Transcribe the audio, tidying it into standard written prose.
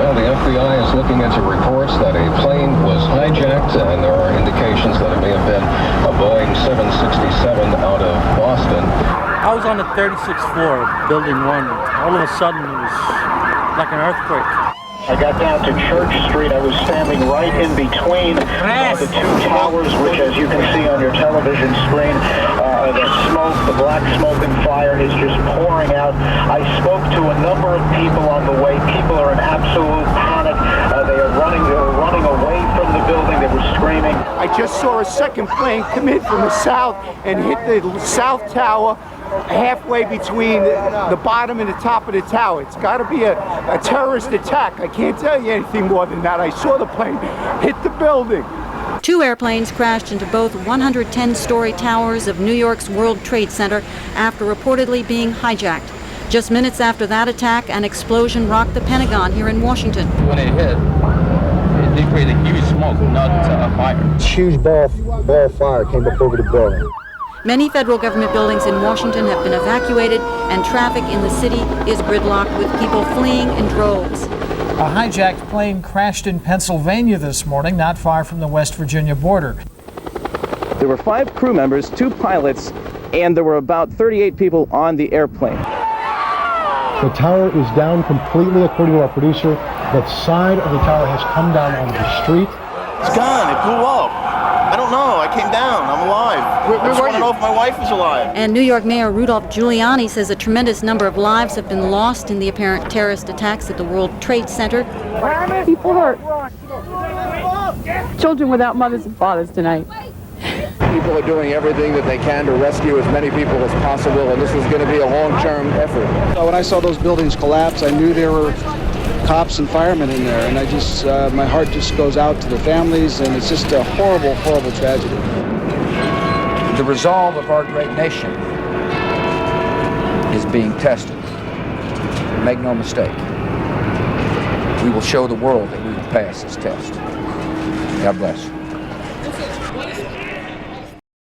Well, the FBI is looking into reports that a plane was hijacked, and there are indications that it may have been a Boeing 767 out of Boston. I was on the 36th floor of Building 1. All of a sudden, it was like an earthquake. I got down to Church Street. I was standing right in between the two towers, which, as you can see on your television screen, the smoke, the black smoke and fire is just pouring out. I spoke to a number of people on the way. People are in absolute panic. They were running away from the building. They were screaming. I just saw a second plane come in from the south and hit the south tower, halfway between the bottom and the top of the tower. It's got to be a terrorist attack. I can't tell you anything more than that. I saw the plane hit the building. 2 airplanes crashed into both 110-story towers of New York's World Trade Center after reportedly being hijacked. Just minutes after that attack, an explosion rocked the Pentagon here in Washington. When it hit, it created a huge smoke, not a fire. Huge ball of fire came up over the building. Many federal government buildings in Washington have been evacuated, and traffic in the city is gridlocked with people fleeing in droves. A hijacked plane crashed in Pennsylvania this morning, not far from the West Virginia border. There were 5 crew members, 2 pilots, and there were about 38 people on the airplane. The tower is down completely, according to our producer. The side of the tower has come down onto the street. It's gone. It blew up. I don't know. I came down. I'm alive. I just want to know if my wife is alive. And New York Mayor Rudolph Giuliani says a tremendous number of lives have been lost in the apparent terrorist attacks at the World Trade Center. People hurt. Children without mothers and fathers tonight. People are doing everything that they can to rescue as many people as possible, and this is going to be a long-term effort. When I saw those buildings collapse, I knew there were cops and firemen in there, and I just, my heart just goes out to the families, and it's just a horrible, horrible tragedy. The resolve of our great nation is being tested. Make no mistake. We will show the world that we will pass this test. God bless.